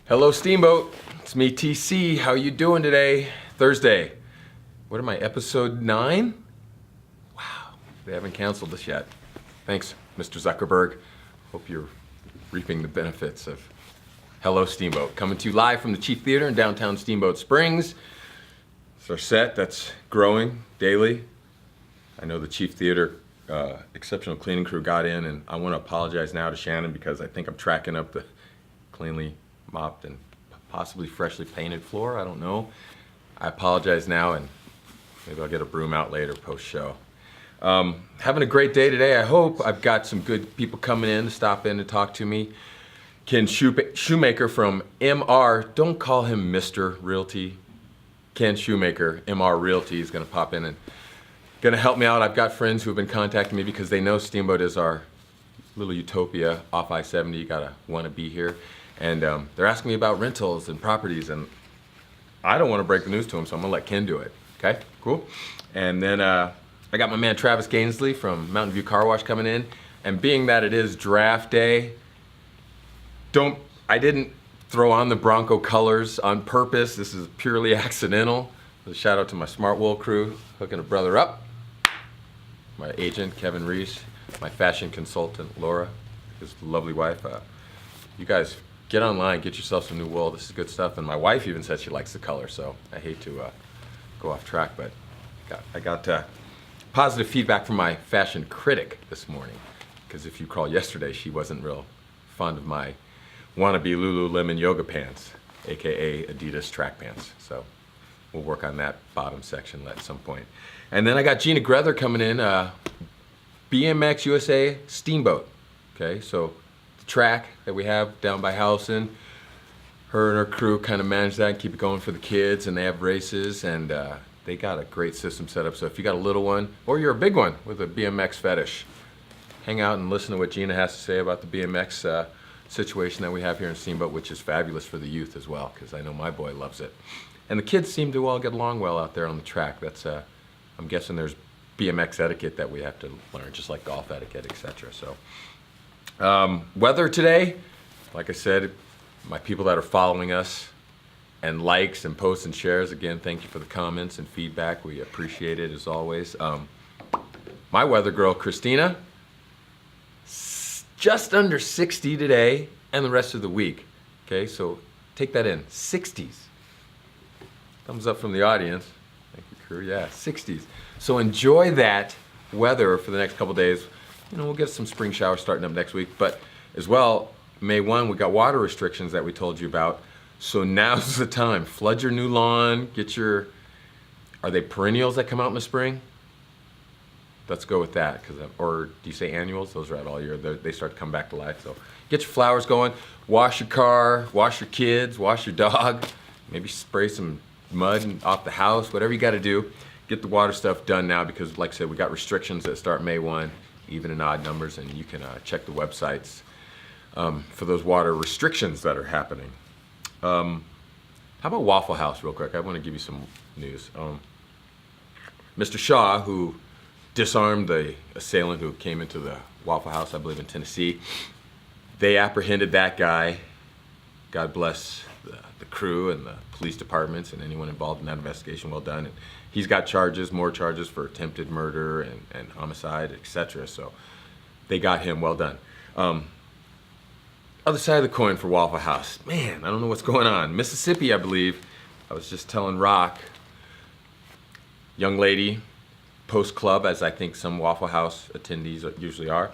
Hello, Steamboat. It's me, TC. How you doing today? Thursday. What am I, episode 9? Wow, they haven't canceled this yet. Thanks, Mr. Zuckerberg. Hope you're reaping the benefits of Hello, Steamboat. Coming to you live from the Chief Theater in downtown Steamboat Springs. It's our set that's growing daily. I know the Chief Theater exceptional cleaning crew got in, and I want to apologize now to Shannon because I think I'm tracking up the cleanly mopped and possibly freshly painted floor. I don't know. I apologize now, and maybe I'll get a broom out later post-show. Having a great day today, I hope. I've got some good people coming in to stop in and talk to me. Ken Shoemaker from MR, don't call him Mr. Realty. Ken Shoemaker, MR Realty, is going to pop in and going to help me out. I've got friends who have been contacting me because they know Steamboat is our little utopia off I-70. You got to want to be here. And they're asking me about rentals and properties, and I don't want to break the news to them, so I'm going to let Ken do it. Okay, cool? And then I got my man Travis Gainsley from Mountain View Car Wash coming in. And being that it is draft day, I didn't throw on the Bronco colors on purpose. This is purely accidental. A shout out to my Smart Wool crew, hooking a brother up. My agent, Kevin Reese. My fashion consultant, Laura, his lovely wife. You guys, get online, get yourself some new wool. This is good stuff. And my wife even said she likes the color, so I hate to go off track, but I got positive feedback from my fashion critic this morning, because if you recall yesterday, she wasn't real fond of my wannabe Lululemon yoga pants, aka Adidas track pants. So we'll work on that bottom section at some point. And then I got Gina Grether coming in, BMX USA Steamboat. Okay, so track that we have down by Howson. Her and her crew kind of manage that and keep it going for the kids, and they have races, and they got a great system set up. So if you got a little one, or you're a big one with a BMX fetish, hang out and listen to what Gina has to say about the BMX situation that we have here in Steamboat, which is fabulous for the youth as well, because I know my boy loves it. And the kids seem to all get along well out there on the track. That's I'm guessing there's BMX etiquette that we have to learn, just like golf etiquette, etc. So. Weather today, like I said, my people that are following us and likes and posts and shares, again, thank you for the comments and feedback. We appreciate it as always. My weather girl, Christina, just under 60 today and the rest of the week. Okay, so take that in, 60s. Thumbs up from the audience. Thank you, crew. Yeah, 60s. So enjoy that weather for the next couple days. You know, we'll get some spring showers starting up next week, but as well, May 1, we got water restrictions that we told you about. So now's the time. Flood your new lawn, are they perennials that come out in the spring? Let's go with that, or do you say annuals? Those are out all year. They start to come back to life. So get your flowers going, wash your car, wash your kids, wash your dog, maybe spray some mud off the house, whatever you gotta do. Get the water stuff done now, because like I said, we got restrictions that start May 1. Even in odd numbers, and you can check the websites for those water restrictions that are happening. How about Waffle House real quick? I want to give you some news. Mr. Shaw, who disarmed the assailant who came into the Waffle House, I believe in Tennessee, they apprehended that guy. God bless the crew and the police departments and anyone involved in that investigation. Well done. And he's got more charges for attempted murder and homicide, etc. So they got him. Well done. Other side of the coin for Waffle House. Man, I don't know what's going on. Mississippi, I believe. I was just telling Rock, young lady, post club, as I think some Waffle House attendees usually are.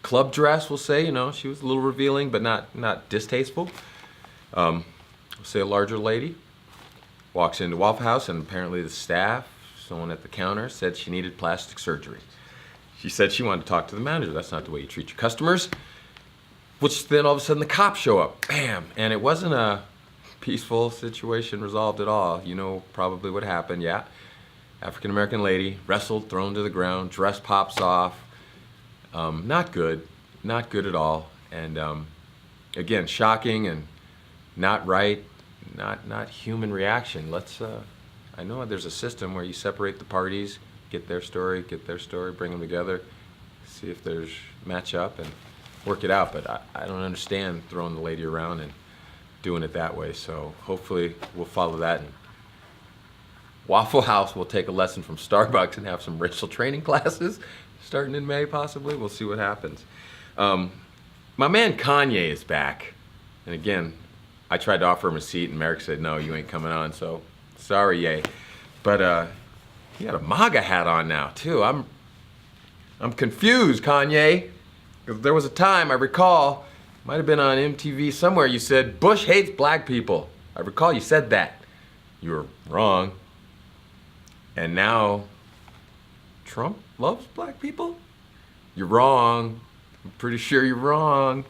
Club dress, we'll say. You know, she was a little revealing, but not distasteful. We'll say a larger lady walks into Waffle House, and apparently the staff, someone at the counter, said she needed plastic surgery. She said she wanted to talk to the manager. That's not the way you treat your customers. Which then all of a sudden the cops show up, bam! And it wasn't a peaceful situation resolved at all. You know probably what happened, yeah. African-American lady, wrestled, thrown to the ground, dress pops off. Not good at all. And again, shocking and not right. Not human reaction. I know there's a system where you separate the parties, get their story, bring them together, see if there's match up, and work it out, but I don't understand throwing the lady around and doing it that way. So hopefully we'll follow that. And Waffle House will take a lesson from Starbucks and have some racial training classes starting in May, possibly. We'll see what happens. My man Kanye is back. And again, I tried to offer him a seat and Merrick said, no, you ain't coming on. So sorry, Ye. But he had a MAGA hat on now, too. I'm confused, Kanye. Because there was a time, I recall, might have been on MTV somewhere, you said, Bush hates black people. I recall you said that. You were wrong. And now, Trump loves black people? You're wrong. I'm pretty sure you're wrong.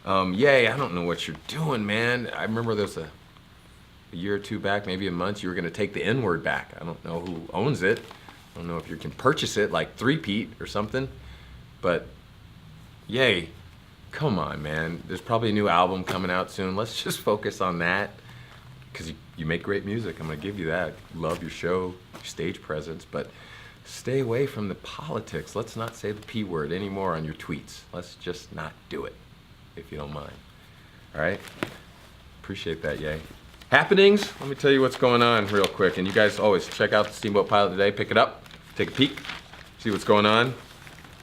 Yay, I don't know what you're doing, man. I remember there was a year or two back, maybe a month, you were gonna take the N-word back. I don't know who owns it. I don't know if you can purchase it, like 3-peat or something. But, yay, come on, man. There's probably a new album coming out soon. Let's just focus on that. Because you make great music, I'm gonna give you that. Love your show, your stage presence, but stay away from the politics. Let's not say the P word anymore on your tweets. Let's just not do it, if you don't mind. All right? Appreciate that, Yay. Happenings, let me tell you what's going on real quick. And you guys always check out the Steamboat Pilot today, pick it up, take a peek, see what's going on.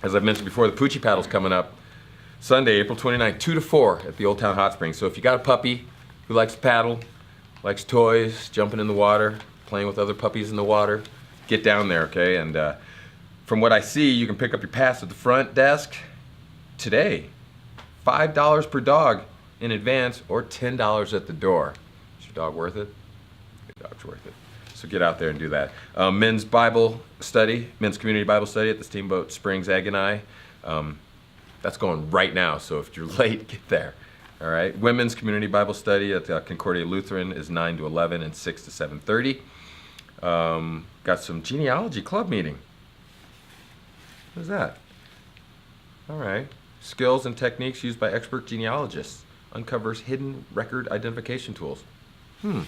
As I've mentioned before, the Poochie Paddle's coming up Sunday, April 29th, 2 to 4 at the Old Town Hot Springs. So if you got a puppy who likes to paddle, likes toys, jumping in the water, playing with other puppies in the water, get down there, okay? And from what I see, you can pick up your pass at the front desk today. $5 per dog in advance or $10 at the door. Is your dog worth it? Your dog's worth it. So get out there and do that. Men's Bible study, men's community Bible study at the Steamboat Springs Egg and I. That's going right now, so if you're late, get there. All right, women's community Bible study at Concordia Lutheran is 9 to 11 and 6 to 7:30. Got some genealogy club meeting. What is that? All right, skills and techniques used by expert genealogists. Uncovers hidden record identification tools. I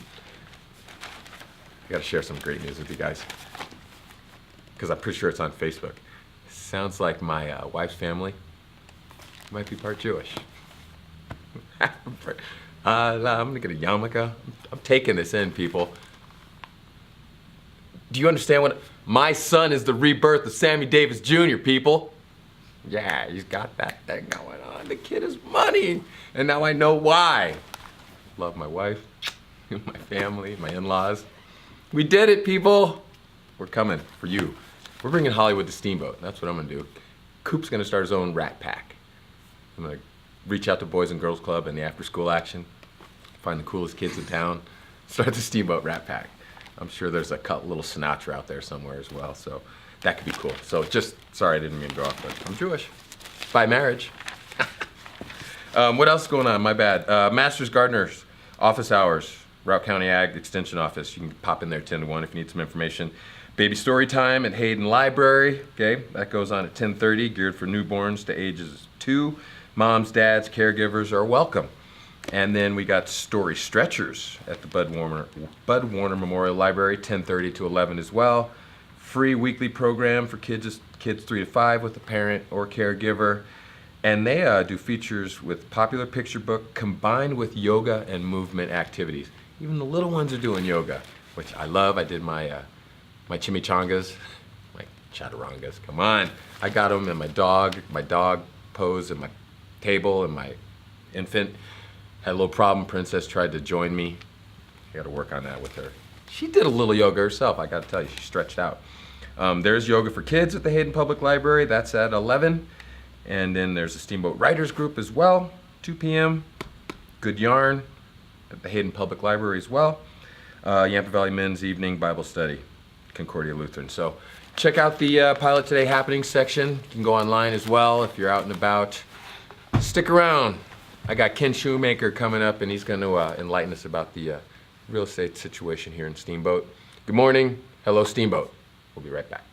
gotta share some great news with you guys. Because I'm pretty sure it's on Facebook. Sounds like my wife's family might be part Jewish. I'm gonna get a yarmulke. I'm taking this in, people. Do you understand what? My son is the rebirth of Sammy Davis Jr., people. Yeah, he's got that thing going on. The kid is money. And now I know why. Love my wife, my family, my in-laws. We did it, people. We're coming for you. We're bringing Hollywood to Steamboat. That's what I'm gonna do. Coop's gonna start his own Rat Pack. I'm gonna reach out to Boys and Girls Club and the after-school action, find the coolest kids in town, start the Steamboat Rat Pack. I'm sure there's a little Sinatra out there somewhere as well, so that could be cool. So just, sorry I didn't mean to go off, but I'm Jewish. By marriage. What else is going on? My bad. Masters Gardeners, office hours, Route County Ag Extension Office. You can pop in there 10 to 1 if you need some information. Baby story time at Hayden Library, okay? That goes on at 10:30, geared for newborns to ages 2. Moms, dads, caregivers are welcome. And then we got story stretchers at the Bud Warner Memorial Library, 10:30 to 11 as well. Free weekly program for kids 3 to 5 with a parent or caregiver. And they do features with popular picture book combined with yoga and movement activities. Even the little ones are doing yoga, which I love. I did my chimichangas, my chaturangas. Come on. I got them in my dog pose at my table, and my infant had a little problem. Princess tried to join me. I got to work on that with her. She did a little yoga herself, I got to tell you. She stretched out. There's yoga for kids at the Hayden Public Library. That's at 11. And then there's a Steamboat Writers Group as well, 2 p.m. Good yarn at the Hayden Public Library as well. Yampa Valley Men's Evening Bible Study, Concordia Lutheran. So check out the Pilot Today Happenings section. You can go online as well if you're out and about. Stick around. I got Ken Shoemaker coming up, and he's going to enlighten us about the real estate situation here in Steamboat. Good morning. Hello, Steamboat. We'll be right back.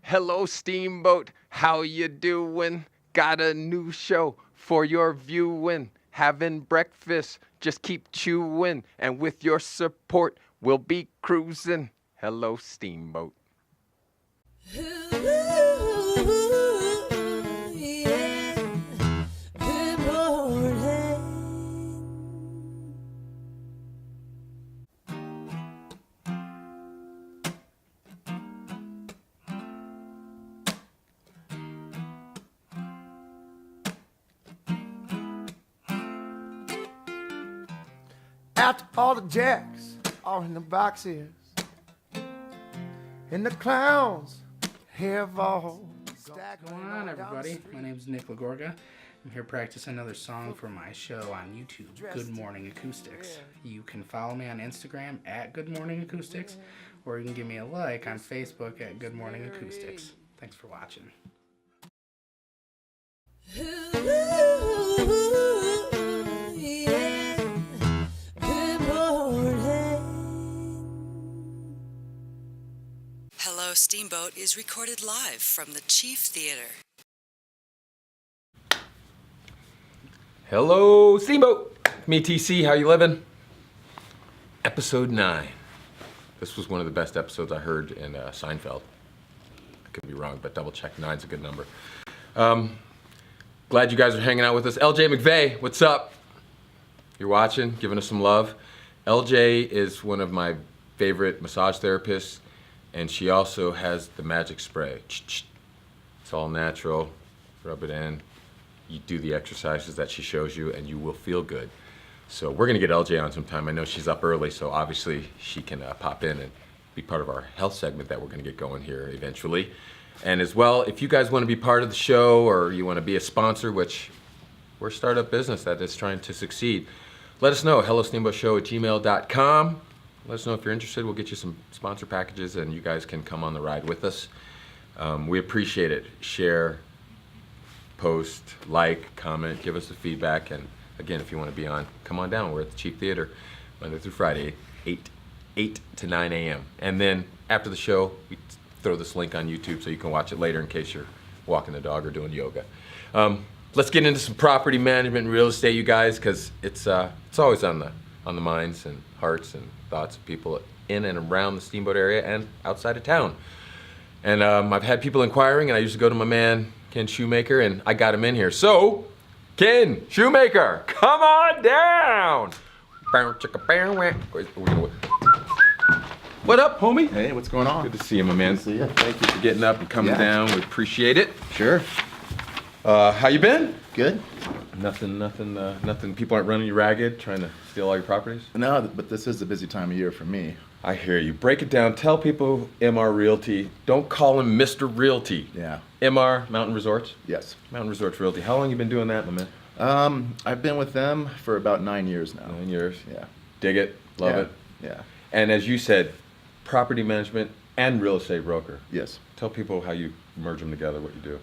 Hello, Steamboat. How you doing? Got a new show for your viewing. Having breakfast, just keep chewing. And with your support, we'll be cruising. Hello, Steamboat. After all the jacks are in the boxes, and the clowns have all stacked. What's going on, everybody? My name is Nick Lagorga. I'm here practicing another song for my show on YouTube, Good Morning Acoustics. You can follow me on Instagram at Good Morning Acoustics, or you can give me a like on Facebook at Good Morning Acoustics. Thanks for watching. Hello, Steamboat is recorded live from the Chief Theater. Hello, Steamboat. Me, TC. How you living? Episode 9. This was one of the best episodes I heard in Seinfeld. I could be wrong, but double check. 9's a good number. Glad you guys are hanging out with us. LJ McVeigh, what's up? You're watching, giving us some love. LJ is one of my favorite massage therapists, and she also has the magic spray. It's all natural. Rub it in. You do the exercises that she shows you, and you will feel good. So we're gonna get LJ on sometime. I know she's up early, so obviously she can pop in and be part of our health segment that we're gonna get going here eventually. And as well, if you guys wanna be part of the show or you wanna be a sponsor, which we're a startup business that is trying to succeed, let us know, hellosteamboatshow@gmail.com. Let us know if you're interested. We'll get you some sponsor packages and you guys can come on the ride with us. We appreciate it. Share, post, like, comment, give us the feedback. And again, if you want to be on, come on down. We're at the Cheap Theater Monday through Friday, 8 to 9 a.m. And then after the show, we throw this link on YouTube so you can watch it later in case you're walking the dog or doing yoga. Let's get into some property management and real estate, you guys, because it's always on the minds and hearts and thoughts of people in and around the Steamboat area and outside of town. And I've had people inquiring, and I used to go to my man, Ken Shoemaker, and I got him in here. So, Ken Shoemaker, come on down. What up, homie? Hey, what's going on? Good to see you, my man. Good to see you. Thank you for getting up and coming down. We appreciate it. Sure. How you been? Good. Nothing. People aren't running you ragged, trying to steal all your properties? No, but this is a busy time of year for me. I hear you. Break it down. Tell people MR Realty. Don't call him Mr. Realty. Yeah. MR, Mountain Resorts? Yes. Mountain Resorts Realty. How long you been doing that, my man? I've been with them for about 9 years now. 9 years. Yeah. Dig it. Love Yeah. it. Yeah. And as you said, property management and real estate broker. Yes. Tell people how you merge them together, what you do.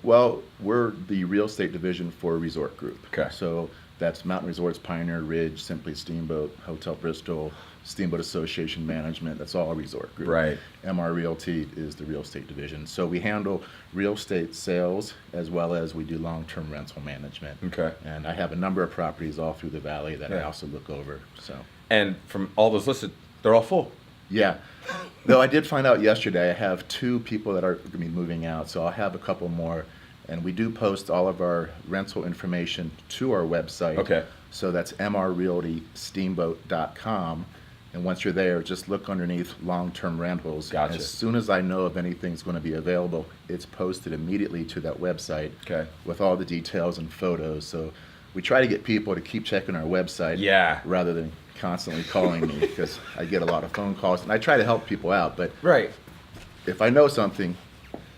Well, we're the real estate division for Resort Group. Okay. So that's Mountain Resorts, Pioneer Ridge, Simply Steamboat, Hotel Bristol, Steamboat Association Management. That's all Resort Group. Right. MR Realty is the real estate division. So we handle real estate sales as well as we do long-term rental management. Okay. And I have a number of properties all through the valley that I Yeah. also look over. So. And from all those listed, they're all full. Yeah. Though I did find out yesterday, I have 2 people that are going to be moving out, so I'll have a couple more. And we do post all of our rental information to our website. Okay. So that's mrrealtysteamboat.com. And once you're there, just look underneath long-term rentals. Gotcha. As soon as I know if anything's going to be available, it's posted immediately to that website. Okay. With all the details and photos. So we try to get people to keep checking our website. Yeah. Rather than constantly calling me, because I get a lot of phone calls, and I try to help people out, but Right. if I know something,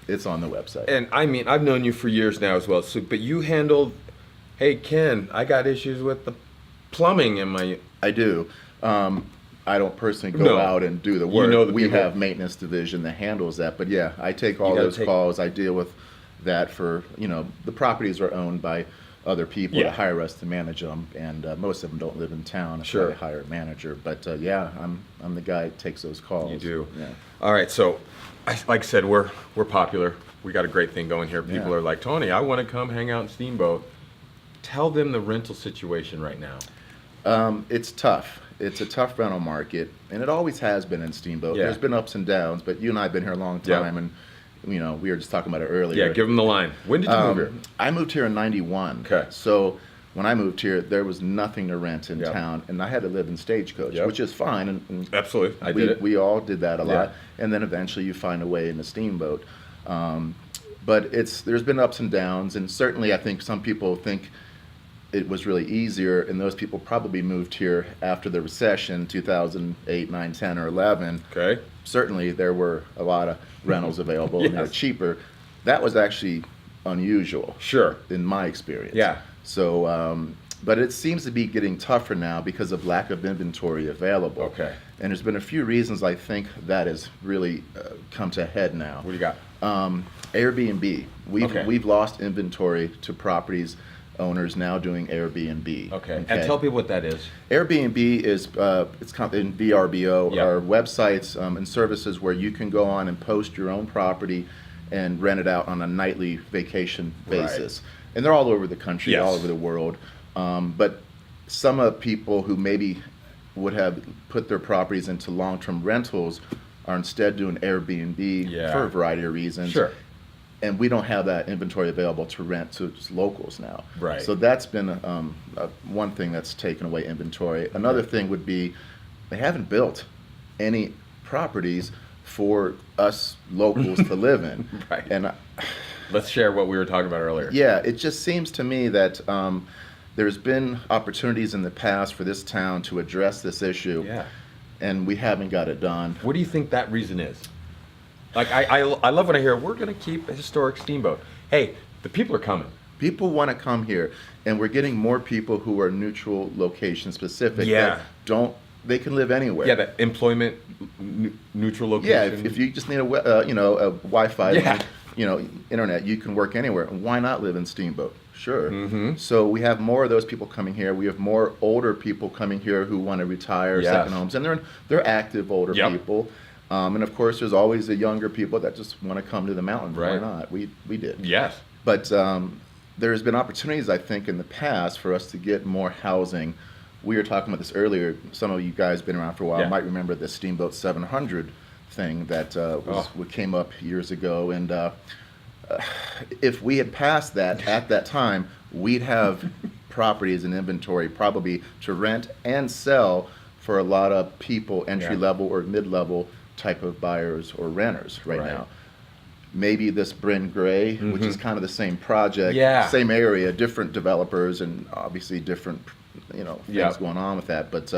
it's on the website. And I mean, I've known you for years now as well. So, but you handled, hey Ken, I got issues with the plumbing in my. I do. I don't personally go No. out and do the work. know the we people. have maintenance division that handles that, but yeah, I take all You gotta those take- calls. I deal with that for, the properties are owned by other people Yeah. to hire us to manage them, and most of them don't live in town. That's Sure. why they hire a manager. But yeah, I'm the guy that takes those calls. You do. Yeah. All right, so like I said, we're popular. We got a great thing going here. People Yeah. are like, Tony, I want to come hang out in Steamboat. Tell them the rental situation right now. It's tough. It's a tough rental market, and it always has been in Steamboat. Yeah. There's been ups and downs, but you and I have been here a long Yeah. time, and we were just talking about it earlier. Yeah, give them the line. When did you move here? I moved here in '91. Okay. So when I moved here, there was nothing to rent in Yep. town, and I had to live in Stagecoach, Yep. which is fine. And Absolutely, I did it. We all did that a lot, Yeah. and then eventually you find a way in the Steamboat. But there's been ups and downs, and certainly I think some people think it was really easier, and those people probably moved here after the recession, 2008, 9, 10, or 11. Okay. Certainly there were a lot of rentals available, and they're Yes. cheaper. That was actually unusual. Sure. In my experience. Yeah. So, but it seems to be getting tougher now because of lack of inventory available. Okay. And there's been a few reasons I think that has really come to a head now. What do you got? Airbnb. Okay. We've lost inventory to properties owners now doing Airbnb. Okay. And tell people what that is. Airbnb is it's in VRBO Yep. are websites and services where you can go on and post your own property and rent it out on a nightly vacation basis. And they're all over the country, Yes. all over the world. But some of people who maybe would have put their properties into long-term rentals are instead doing Airbnb Yeah. for a variety of reasons. Sure. And we don't have that inventory available to rent to just locals now. Right. So that's been one thing that's taken away inventory. Another thing would be they haven't built any properties for us locals to live in. Right. And Let's share what we were talking about earlier. yeah, it just seems to me that there's been opportunities in the past for this town to address this issue. Yeah. And we haven't got it done. What do you think that reason is? Like, I love when I hear, we're going to keep a historic Steamboat. Hey, the people are coming. People want to come here, and we're getting more people who are neutral location specific. Yeah. That they can live anywhere. Yeah, that employment neutral location. Yeah, if you just need a Wi-Fi, Yeah. internet, you can work anywhere. Why not live in Steamboat? Sure. Mm-hmm. So we have more of those people coming here. We have more older people coming here who want to retire, Yes. second homes, and they're active older Yep. people. And of course, there's always the younger people that just want to come to the mountains. Right. Why not? We did. Yes. But there's been opportunities, I think, in the past for us to get more housing. We were talking about this earlier. Some of you guys been around for a while Yeah. might remember the Steamboat 700 thing that what came up years ago. And if we had passed that at that time, we'd have properties and inventory probably to rent and sell for a lot of people, entry level or mid-level type of buyers or renters right now. Maybe this Bryn Gray, which is kind of the same project, Yeah. same area, different developers, and obviously different, things Yeah. going on with that. But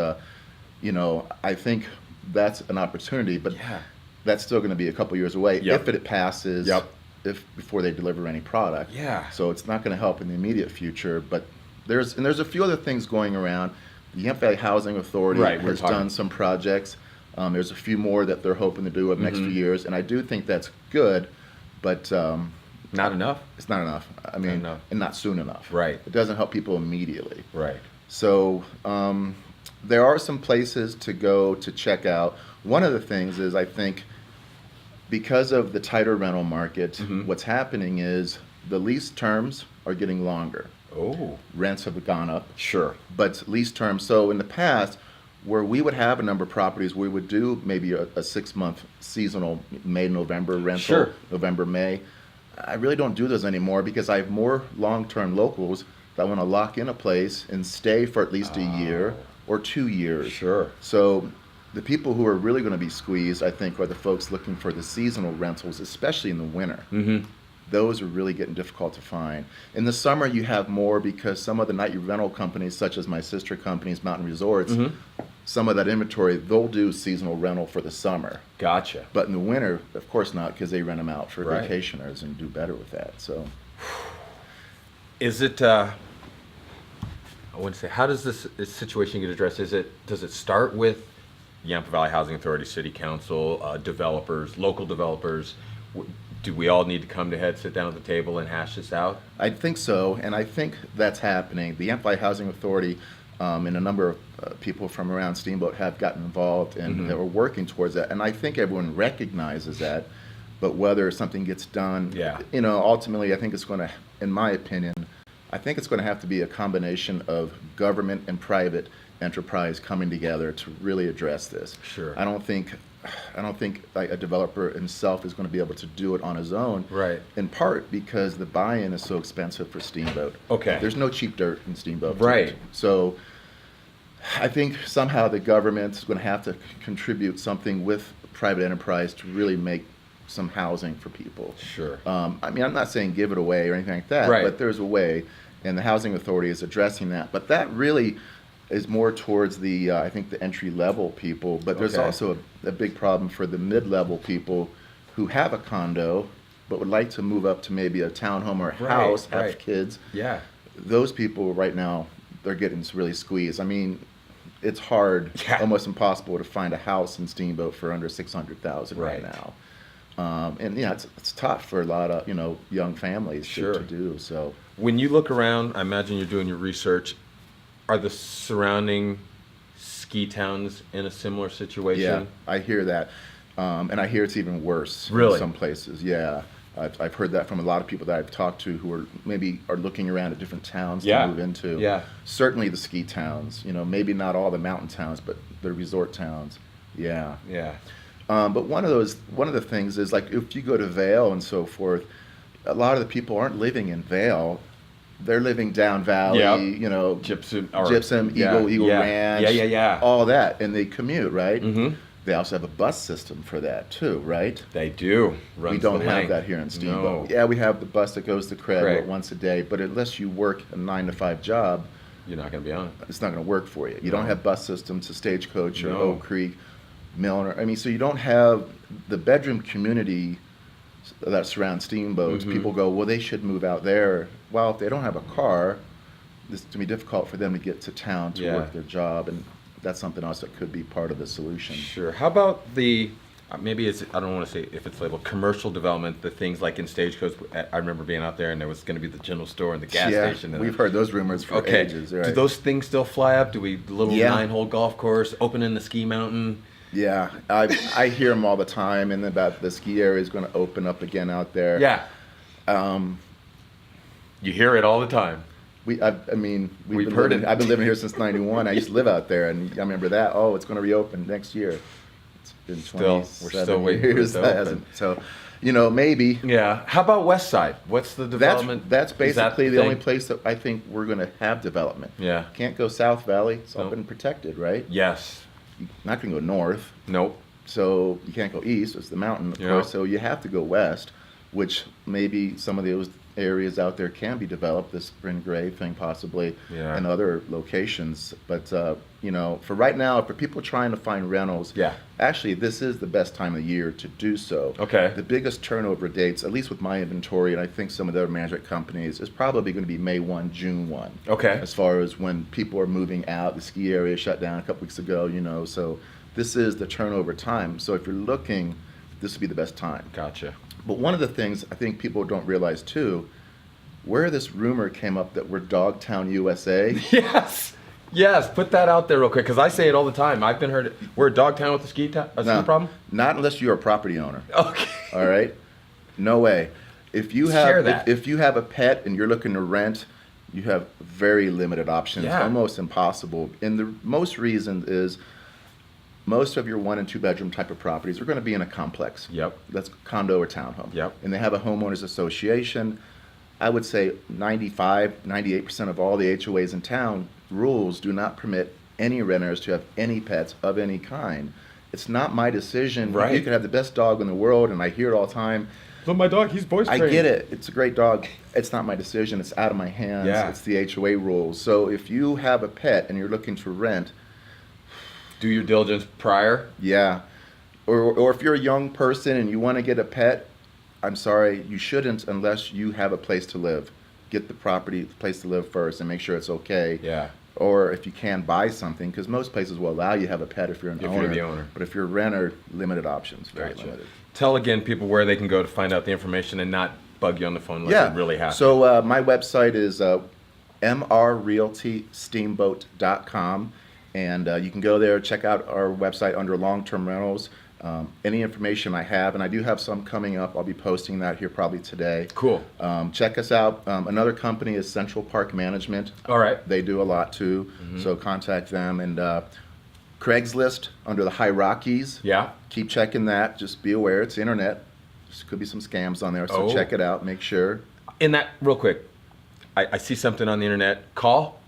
I think that's an opportunity. But Yeah. that's still going to be a couple years away Yep. if it passes. Yep. If before they deliver any product. Yeah. So it's not going to help in the immediate future. But there's a few other things going around. The Yamp Valley Housing Authority Right, we're has talking- done some projects. There's a few more that they're hoping to do over the next few years, and I do think that's good, but Not enough. it's not enough. I mean, enough. and not soon enough. Right. It doesn't help people immediately. Right. So there are some places to go to check out. One of the things is I think because of the tighter rental market, what's happening is the lease terms are getting longer. Oh. Rents have gone up. Sure. But lease terms. So in the past, where we would have a number of properties, we would do maybe a 6-month seasonal May, November rental, Sure. November, May. I really don't do those anymore because I have more long-term locals that want to lock in a place and stay for at least a year or 2 years. Sure. So the people who are really going to be squeezed, I think, are the folks looking for the seasonal rentals, especially in the winter. Mm-hmm. Those are really getting difficult to find. In the summer, you have more because some of the night rental companies, such as my sister companies, Mountain Resorts, some of that inventory, they'll do seasonal rental for the summer. Gotcha. But in the winter, of course not, because they rent them out for Right. vacationers and do better with that. So Is it? I wouldn't say. How does this situation get addressed? Does it start with Yampa Valley Housing Authority, City Council, developers, local developers? do we all need to come to head, sit down at the table, and hash this out? I think so, and I think that's happening. The Anti-Housing Authority and a number of people from around Steamboat have gotten involved, and that we're working towards that. And I think everyone recognizes that, but whether something gets done, ultimately, I think it's going to, in my opinion, I think it's going to have to be a combination of government and private enterprise coming together to really address this. Sure. I don't think like a developer himself is going to be able to do it on his own. Right. In part because the buy-in is so expensive for Steamboat. Okay. There's no cheap dirt in Steamboat. Right. So I think somehow the government is going to have to contribute something with private enterprise to really make some housing for people. Sure. I mean, I'm not saying give it away or anything like that, Right. but there's a way, and the Housing Authority is addressing that. But that really is more towards the, I think, the entry-level people. But there's Okay. also a big problem for the mid-level people who have a condo but would like to move up to maybe a townhome or a Right, house, have right. kids. Yeah. Those people right now, they're getting really squeezed. I mean, it's hard, Yeah. almost impossible to find a house in Steamboat for under $600,000 right Right. now. And yeah, it's tough for a lot of young families Sure. to do. So When you look around, I imagine you're doing your research. Are the surrounding ski towns in a similar situation? yeah, I hear that, and I hear it's even worse Really? in some places. Yeah, I've heard that from a lot of people that I've talked to who are looking around at different towns Yeah. to move into. Yeah. Certainly the ski towns. Maybe not all the mountain towns, but the resort towns. Yeah. Yeah. But one of the things is, like, if you go to Vail and so forth, a lot of the people aren't living in Vail. They're living down valley, Yep. Gypsum, yeah, Eagle yeah. Ranch, Yeah. all that, and they commute, right? Mm-hmm. They also have a bus system for that too, right? They do. We Runs don't the have length. that here in Steamboat. No. Yeah, we have the bus that goes to Craig Correct. once a day, but unless you work a 9 to 5 job, You're not going to be on it. it's not going to work for you. You No. don't have bus systems to Stagecoach or No. Oak Creek, Milner. I mean, so you don't have the bedroom community that surrounds Steamboats. Mhm. People go, well, they should move out there. Well, if they don't have a car, it's going to be difficult for them to get to town to Yeah. work their job, and that's something else that could be part of the solution. Sure. How about the, maybe it's, I don't want to say if it's labeled commercial development, the things like in Stagecoach, I remember being out there and there was going to be the general store and the gas Yeah, station. And we've heard those rumors for Okay. ages. Right? Do those things still fly up? Do we, the little Yeah. 9-hole golf course, open in the ski mountain? Yeah, I hear them all the time, and about the ski area is going to open up again out there. Yeah. Um, You hear it all the time. I mean, We've heard it. I've been living here since '91. I used to live out there, and I remember that. Oh, it's going to reopen next year. It's been Still, 27 we're still waiting for it years. to That open. hasn't. So, maybe Yeah. How about West Side? What's the development? that's Is that basically the only thing? place that I think we're going to have development. Yeah. Can't go South Valley. It's Nope. up and protected, right? Yes. You're not going to go north. Nope. So you can't go east, it's the mountain, of Yeah. course, so you have to go west, which maybe some of those areas out there can be developed, the Spring Gray thing possibly, Yeah. and other locations. But, for right now, for people trying to find rentals, Yeah. actually this is the best time of year to do so. Okay. The biggest turnover dates, at least with my inventory, and I think some of the other management companies, is probably going to be May 1, June 1. Okay. As far as when people are moving out, the ski area shut down a couple weeks ago, so this is the turnover time. So if you're looking, this would be the best time. Gotcha. But one of the things I think people don't realize too, where this rumor came up that we're Dogtown, USA. Yes. Yes. Put that out there real quick because I say it all the time. I've been heard. We're a dog town with a ski problem. Not unless you're a property owner. Okay. All right. No way. If you Share have that. if you have a pet and you're looking to rent, you have very limited options, Yeah. almost impossible. And the most reason is most of your 1 and 2 bedroom type of properties are going to be in a complex. Yep. That's condo or townhome. Yep. And they have a homeowners association. I would say 98% of all the HOAs in town rules do not permit any renters to have any pets of any kind. It's not my decision. Right. You could have the best dog in the world, and I hear it all the time. Look, my dog. He's voice I trained. get it. It's a great dog. It's not my decision. It's out of my hands. Yeah. It's the HOA rules. So if you have a pet and you're looking to rent, Do your diligence prior. yeah. Or if you're a young person and you want to get a pet, I'm sorry, you shouldn't unless you have a place to live. Get the place to live first and make sure it's okay. Yeah. or if you can buy something, because most places will allow you to have a pet if you're an If owner. you're the owner. But if you're a renter, limited options, very Gotcha. limited. Tell again people where they can go to find out the information and not bug you on the phone unless they really have to. So my website is mrrealtysteamboat.com, and you can go there, check out our website under long-term rentals. Any information I have, and I do have some coming up. I'll be posting that here probably today. Cool. Check us out. Another company is Central Park Management. All right. They do a lot too, so contact them. And Craigslist under the High Rockies. Yeah. Keep checking that. Just be aware, it's internet. There could be some scams on there, so check it out. Make sure. In that, real quick, I see something on the internet. Call.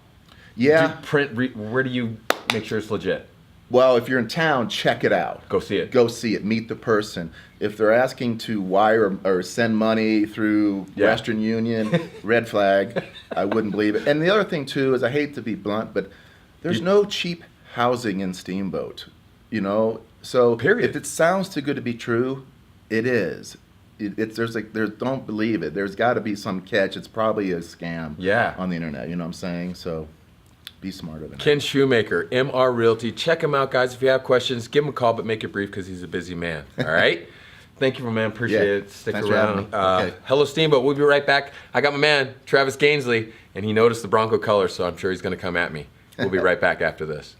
Yeah. Where do you make sure it's legit? Well, if you're in town, check it out. Go see it. Go see it. Meet the person. If they're asking to wire or send money through Western Union, red flag. I wouldn't believe it. And the other thing too is, I hate to be blunt, but there's no cheap housing in Steamboat. You know, so Period. if it sounds too good to be true, it is. Don't believe it. There's got to be some catch. It's probably a scam. Yeah. On the internet. You know what I'm saying? So. Be smarter than Ken Shoemaker, MR Realty. Check him out, guys. If you have questions, give him a call, but make it brief because he's a busy man. All right? Thank you, my man. Appreciate it. Stick Thanks for around. having me. Okay. Hello, Steamboat. We'll be right back. I got my man, Travis Gainsley, and he noticed the Bronco colors, so I'm sure he's going to come at me. We'll be right back after this.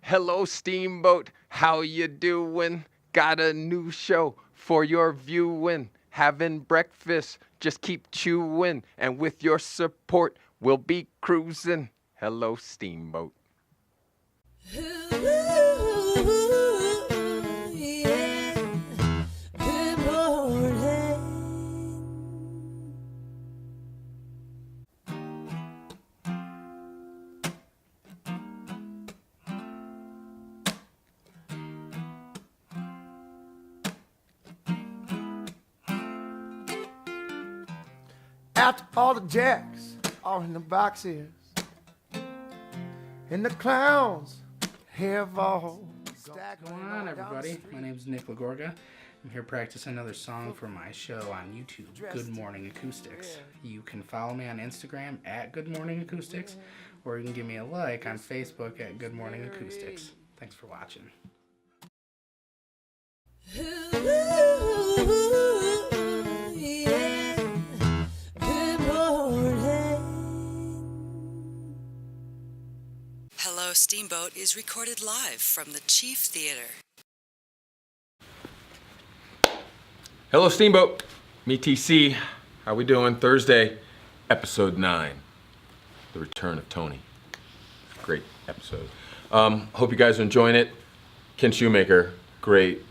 Hello, Steamboat. How you doing? Got a new show for your viewing. Having breakfast, just keep chewing. And with your support, we'll be cruising. Hello, Steamboat. After all the jacks are in the boxes, and the clowns have all What's going on, everybody? My name's Nick Lagorga. I'm here practicing another song for my show on YouTube, Good Morning Acoustics. You can follow me on Instagram at Good Morning Acoustics, or you can give me a like on Facebook at Good Morning Acoustics. Thanks for watching. Hello, Steamboat is recorded live from the Chief Theater. Hello, Steamboat. Me, TC. How we doing? Thursday, episode 9, the return of Tony. Great episode. Hope you guys are enjoying it. Ken Shoemaker, great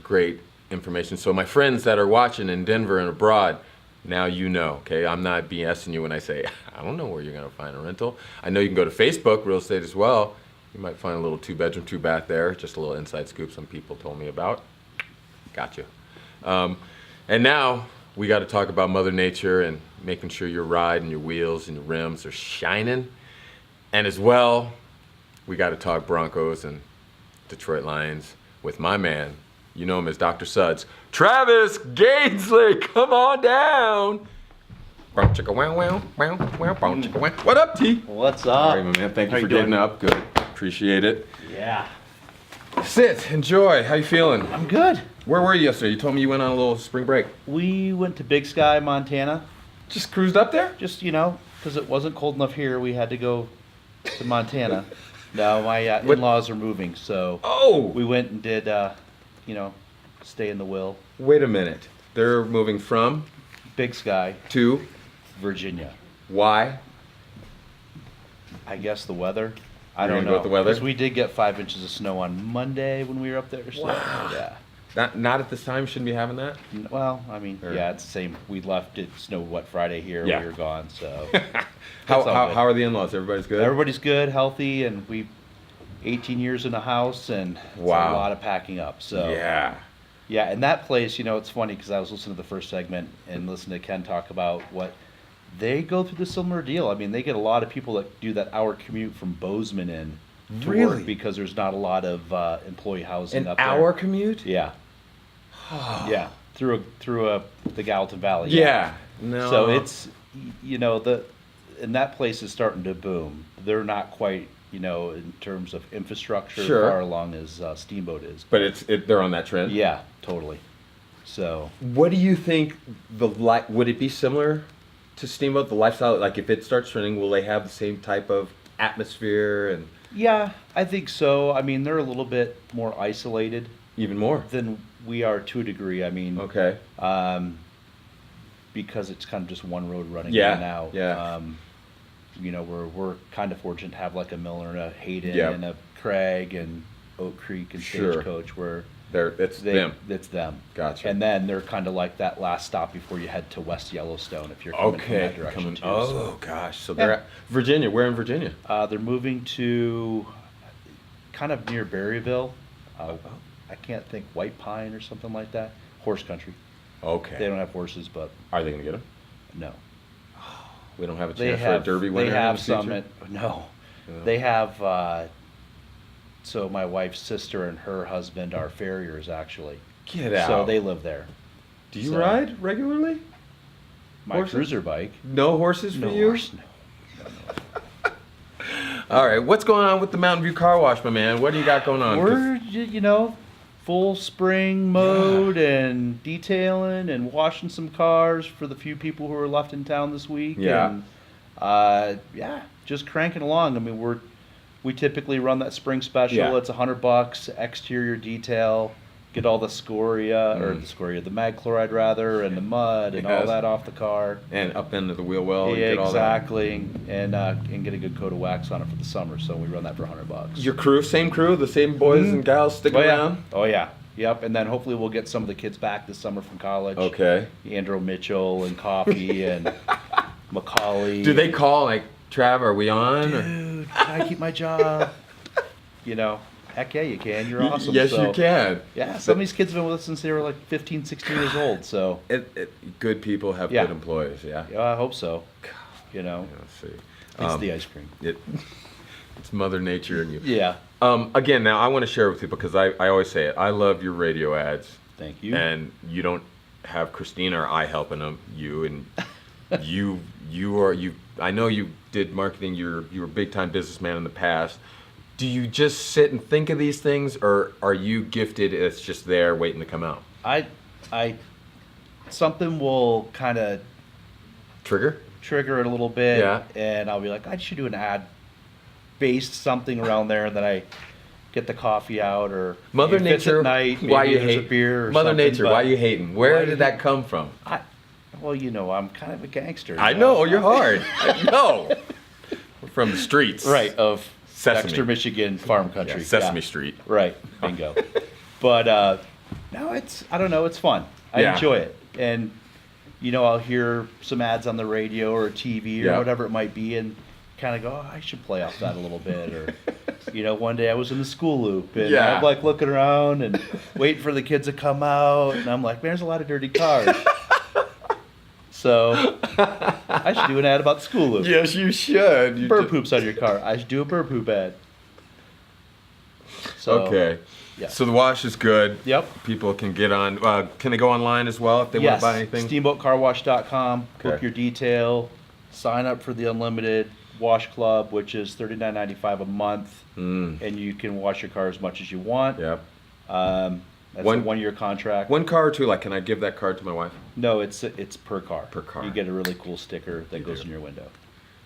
information. So my friends that are watching in Denver and abroad, now you know, okay? I'm not BSing you when I say, I don't know where you're gonna find a rental. I know you can go to Facebook, real estate as well. You might find a little 2-bedroom, 2-bath there. Just a little inside scoop some people told me about. Gotcha. And now we got to talk about Mother Nature and making sure your ride and your wheels and your rims are shining. And as well, we got to talk Broncos and Detroit Lions with my man. You know him as Dr. Suds. Travis Gainsley, come on down. What up, T? What's up? All right, my man. Thank you How for you doing? getting up. Good. Appreciate it. Yeah. Sit, enjoy. How you feeling? I'm good. Where were you yesterday? You told me you went on a little spring break. We went to Big Sky, Montana. Just cruised up there? Just, because it wasn't cold enough here, we had to go to Montana. No, my in-laws are moving, so Oh! we went and did, stay in the will. Wait a minute. They're moving from Big Sky, to Virginia. why? I guess the weather. I You're don't gonna know. go with the weather? Because we did get 5 inches of snow on Monday when we were up there. So, Wow. yeah. Not at this time. Shouldn't be having that. Well, I mean, Or- yeah, it's the same. We left. It snowed, Friday here? Yeah. We were gone, so. How It's all good. are the in-laws? Everybody's good. Everybody's good, healthy, and we 18 years in a house, and it's Wow. a lot of packing up. So Yeah. yeah, and that place, it's funny because I was listening to the first segment and listening to Ken talk about what they go through the similar deal. I mean, they get a lot of people that do that hour commute from Bozeman in to Really? work because there's not a lot of employee housing An up there. hour commute? Yeah. Yeah, through the Gallatin Valley. Yeah. No. So it's and that place is starting to boom. They're not quite in terms of infrastructure Sure. far along as Steamboat is. But they're on that trend. Yeah, totally. So What do you think would it be similar to Steamboat? The lifestyle, like if it starts trending, will they have the same type of atmosphere and yeah, I think so. I mean, they're a little bit more isolated even more? than we are to a degree. I mean, Okay. because it's kind of just one road running Yeah, in and out. yeah. We're kind of fortunate to have like a Miller and a Hayden Yeah. and a Craig and Oak Creek and Sure. Stagecoach where It's they, them. it's them. Gotcha. And then they're kind of like that last stop before you head to West Yellowstone if you're coming from Okay. that direction Coming. too. Oh gosh. So Yeah. they're at Virginia. Where in Virginia? They're moving to kind of near Berryville. I can't think White Pine or something like that. Horse country. Okay. They don't have horses, but Are they gonna get them? no. We don't have a They chance have for a derby winner. They in have the future? some. No, Yeah. they have. So my wife's sister and her husband are farriers actually. Get out. So they live there. Do you so- ride regularly? My Horses? cruiser bike. No horses for No you? horse. No. All right. What's going on with the Mountain View Car Wash, my man? What do you got going on? 'Cause- We're full spring mode and detailing and washing some cars for the few people who are left in town this week. Yeah. And, just cranking along. I mean, we typically run that spring special. Yeah. It's $100 exterior detail. Get all the the mag chloride rather, and the mud and all Yes. that off the car. and up into the wheel well. And Yeah, get all that. exactly, and get a good coat of wax on it for the summer. So we run that for $100. Your crew, same crew, the same boys and gals sticking Oh yeah. around. Oh yeah. Yep. And then hopefully we'll get some of the kids back this summer from college. Okay. Andrew Mitchell and Coffee and Macaulay. Do they call like, Trav, are we on? or- Dude, can I keep my job? Heck yeah, you can. You're awesome. Yes, So, you can. Yeah, some of these kids have been with us since they were like 15, 16 years old. So Good people have Yeah. good employees. Yeah. yeah, I hope so. Let's see. It's the ice cream. It's Mother Nature and you. Yeah. Again, now I want to share with people because I always say it. I love your radio ads. Thank you. And you don't have Christina or I helping them. You and you. I know you did marketing. You were a big time businessman in the past. Do you just sit and think of these things, or are you gifted? It's just there waiting to come out. I something will kind of Trigger. trigger it a little bit, Yeah. and I'll be like, I should do an ad based something around there, and then I get the coffee out, or Mother if it's Nature, at night, why maybe you there's hate a beer or Mother something, Nature, but why you hating? Where why did you- that come from? Well, you know, I'm kind of a gangster. I know, you're hard. I know. We're from the streets. Right, of Sesame. Dexter, Michigan, farm country. Yeah, Sesame Yeah. Street. Right, bingo. But, no, I don't know, it's fun. I Yeah. enjoy it. And, you know, I'll hear some ads on the radio or TV or Yeah. whatever it might be and kind of go, oh, I should play off that a little bit. Or, you know, one day I was in the school loop and Yeah. I'm like looking around and waiting for the kids to come out. And I'm like, man, there's a lot of dirty cars. So I should do an ad about the school loop. Yes, you should. You Bird poops on your car. I should do a bird poop ad. So, Okay. yeah. So the wash is good. Yep. People can get on. Can they go online as well if they want Yes, to buy anything? steamboatcarwash.com. Book Okay. your detail. Sign up for the unlimited wash club, which is $39.95 a month, and you can wash your car as much as you want. Yep. That's One- a 1-year contract. One car or two. Like, can I give that card to my wife? No, it's per car. Per car. You get a really cool sticker that You goes do. in your window.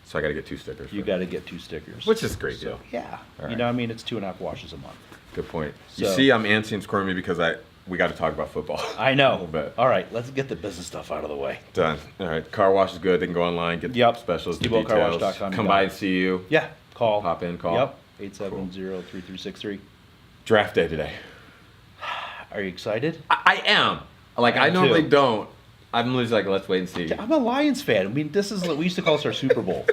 So I got to get 2 stickers. You for got it. to get 2 stickers. Which is a great So, deal. yeah. All You right. know, I mean, it's 2.5 washes a month. Good point. You So- see, I'm antsy and squirmy because we got to talk about football. I a know. little bit. All right, let's get the business stuff out of the way. Done. All right. Car wash is good. They can go online, get Yep. the specials, the details. SteamboatCarWash.com, you Come got by it. and see you. Yeah, call. Pop in, call. Yep, 870-3363. Draft day today. Are you excited? I am. Like, I I am normally too. don't. I'm just like, let's wait and see. I'm a Lions fan. I mean, this is we used to call this our Super Bowl.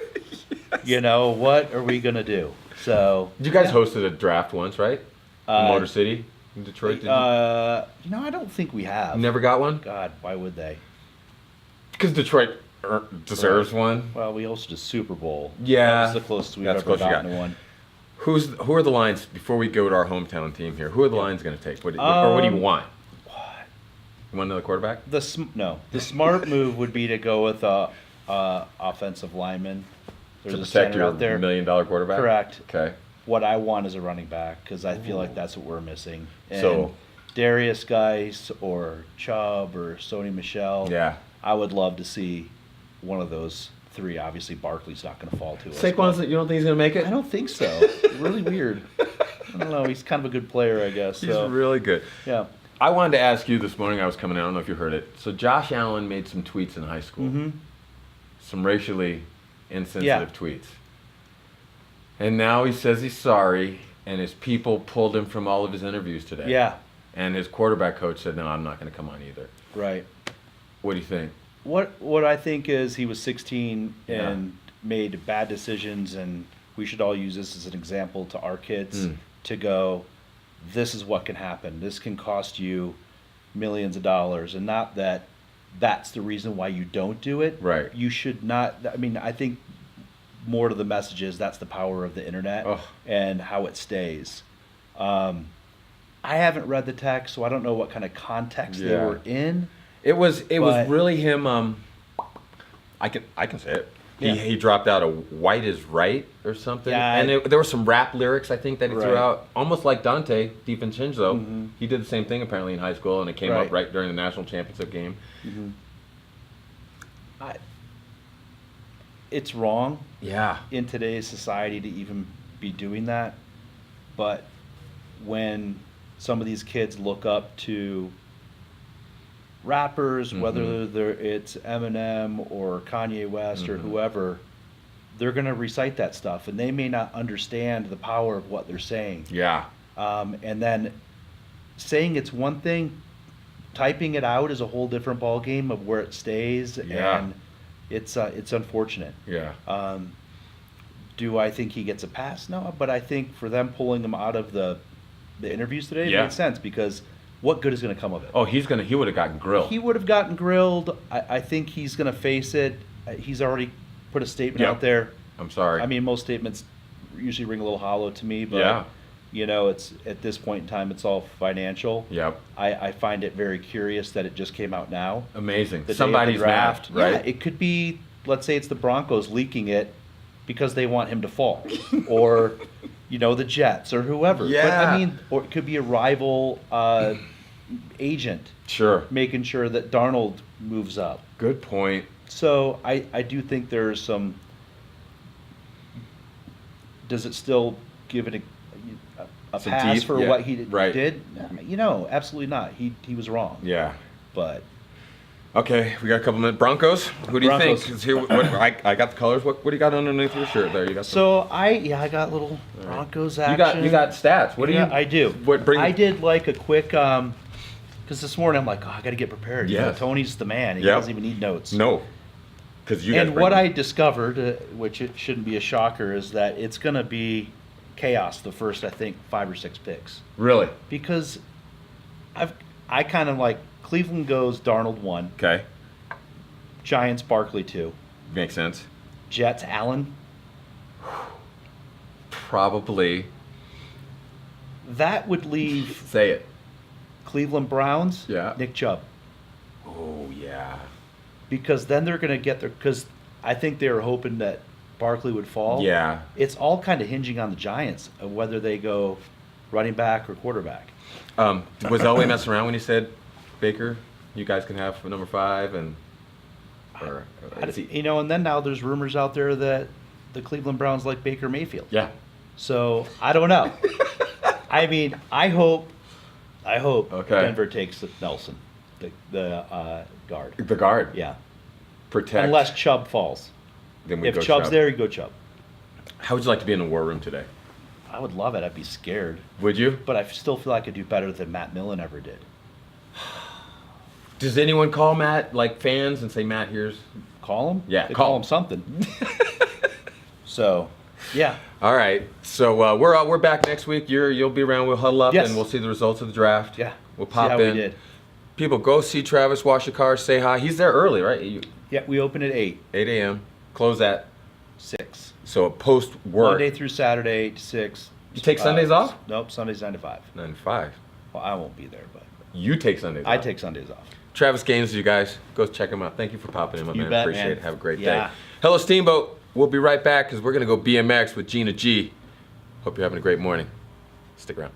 You know, what are we gonna do? So You guys yeah. hosted a draft once, right? In Motor City, in Detroit. Did you? You know, I don't think we have. Never got one? God, why would they? Because Detroit deserves one. Well, we hosted a Super Bowl. Yeah. That was the closest we've That's ever close you gotten got. to one. Who are the Lions, before we go to our hometown team here, who are the Lions going to take? Or what do you want? You want another quarterback? The smart move would be to go with a offensive lineman. There's To a protect center your out there. $1 million quarterback? Correct. Okay. What I want is a running back because I feel like that's what we're missing. And So- Darius Geis or Chubb or Sony Michelle. Yeah. I would love to see one of those 3. Obviously, Barkley's not going to fall to us. Saquon's, but you don't think he's going to make it? I don't think so. Really weird. I don't know. He's kind of a good player, I guess. He's So, really good. yeah. I wanted to ask you this morning, I was coming in, I don't know if you heard it. So Josh Allen made some tweets in high school. Mm-hmm. Some racially insensitive Yeah. tweets. And now he says he's sorry, and his people pulled him from all of his interviews today. Yeah. And his quarterback coach said, no, I'm not going to come on either. Right. What do you think? What I think is he was 16 Yeah. and made bad decisions, and we should all use this as an example to our kids to go, this is what can happen. This can cost you millions of dollars, and not that that's the reason why you don't do it. Right. You should not. I mean, I think more to the message is that's the power of the internet Ugh. and how it stays. I haven't read the text, so I don't know what kind of context they Yeah. were in. It was But- really him. I can say it. Yeah. He dropped out a "white is right" or something, Yeah, and there were some rap lyrics I think that he threw Right. out, almost like Dante DiVincenzo. Mhm. He did the same thing apparently in high school, and it came Right. up right during the national championship game. It's wrong Yeah, in today's society to even be doing that, but when some of these kids look up to rappers, whether it's Eminem or Kanye West or whoever, they're going to recite that stuff, and they may not understand the power of what they're saying. yeah, And then saying it's one thing, typing it out is a whole different ballgame of where it stays, Yeah. and it's unfortunate. yeah. Do I think he gets a pass? No, but I think for them pulling him out of the interviews today Yeah. makes sense, because what good is going to come of it? Oh, he would have gotten grilled. He would have gotten grilled. I think he's going to face it. He's already put a statement Yep. out there. I'm sorry. I mean, most statements usually ring a little hollow to me, but Yeah. you know, it's at this point in time, it's all financial. Yep. I find it very curious that it just came out now. Amazing. The day of the Somebody's draft, mad, right? Yeah, it could be. Let's say it's the Broncos leaking it because they want him to fall, or you know, the Jets or whoever. But Yeah. I mean, or it could be a rival agent Sure. making sure that Darnold moves up. Good point. So I do think there's some. Does it still give it a Some pass teeth? for Yeah, what he right. did? You know, absolutely not. He was wrong. Yeah. But Okay, we got a couple minutes. Broncos. Who do you Broncos. think is here? I got the colors. What do you got underneath your shirt there? You got some, So I got a little Broncos action. you got stats. What do Yeah, you? I do. What bring? I did like a quick because this morning I'm like, oh, I got to get prepared. You know, Yes. Tony's the man. He Yep. doesn't even need notes. No, because you guys. And bring what them. I discovered, which it shouldn't be a shocker, is that it's going to be chaos the first, I think, 5 or 6 picks. Really? Because I kind of like Cleveland goes Darnold 1, Okay, Giants Barkley 2, makes sense. Jets Allen. Probably. That would leave Say it. Cleveland Browns, Yeah. Nick Chubb. Oh yeah. Because then they're going to get their, because I think they were hoping that Barkley would fall. Yeah. It's all kind of hinging on the Giants of whether they go running back or quarterback. Was Elway messing around when he said, Baker, you guys can have number 5 and? Or is he? You know, and then now there's rumors out there that the Cleveland Browns like Baker Mayfield. Yeah. So I don't know. I mean, I hope Okay. Denver takes Nelson, the guard. The guard. Yeah. Protect. Unless Chubb falls. Then we If go Chubb's Chubb. there, you go Chubb. How would you like to be in the war room today? I would love it. I'd be scared. Would you? But I still feel I could do better than Matt Millen ever did. Does anyone call Matt, like fans, and say, Matt, here's. Call him? Yeah, They call call him. him something. So, yeah. All right. So we're back next week. You'll be around. We'll huddle up Yes. and we'll see the results of the draft. Yeah. We'll See pop how in. we did. People, go see Travis, wash your car, say hi. He's there early, right? Yeah, we open at 8, 8 a.m. Close at 6. so post work. Monday through Saturday, 8 to 6. You take Sundays off? Nope, Sundays 9 to 5. 9 to 5. Well, I won't be there, but You take Sundays I off. take Sundays off. Travis Gaines, you guys, go check him out. Thank you for popping in, my You man. bet, Appreciate man. it. Have a great Yeah. day. Hello, Steamboat. We'll be right back because we're going to go BMX with Gina G. Hope you're having a great morning. Stick around.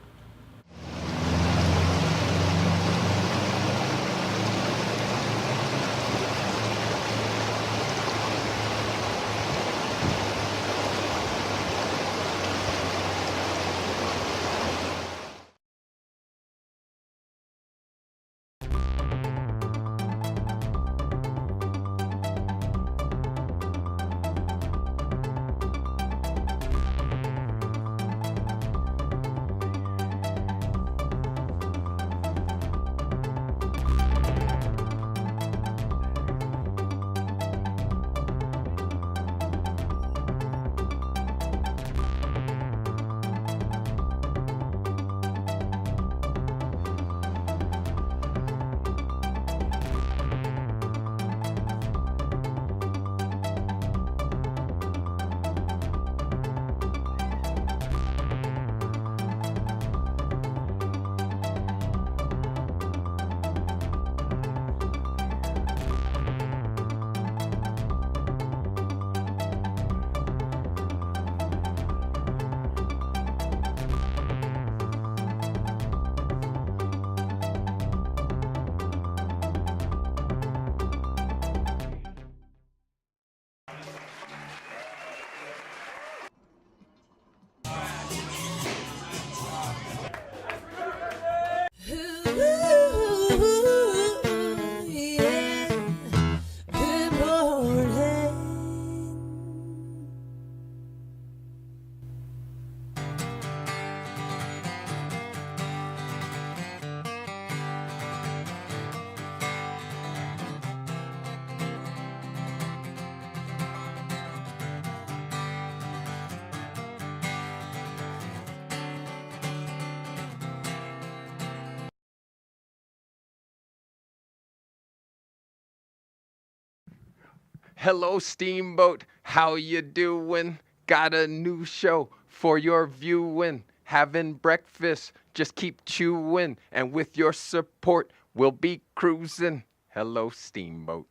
Hello, Steamboat. How you doing? Got a new show for your viewing. Having breakfast, just keep chewing. And with your support, we'll be cruising. Hello, Steamboat.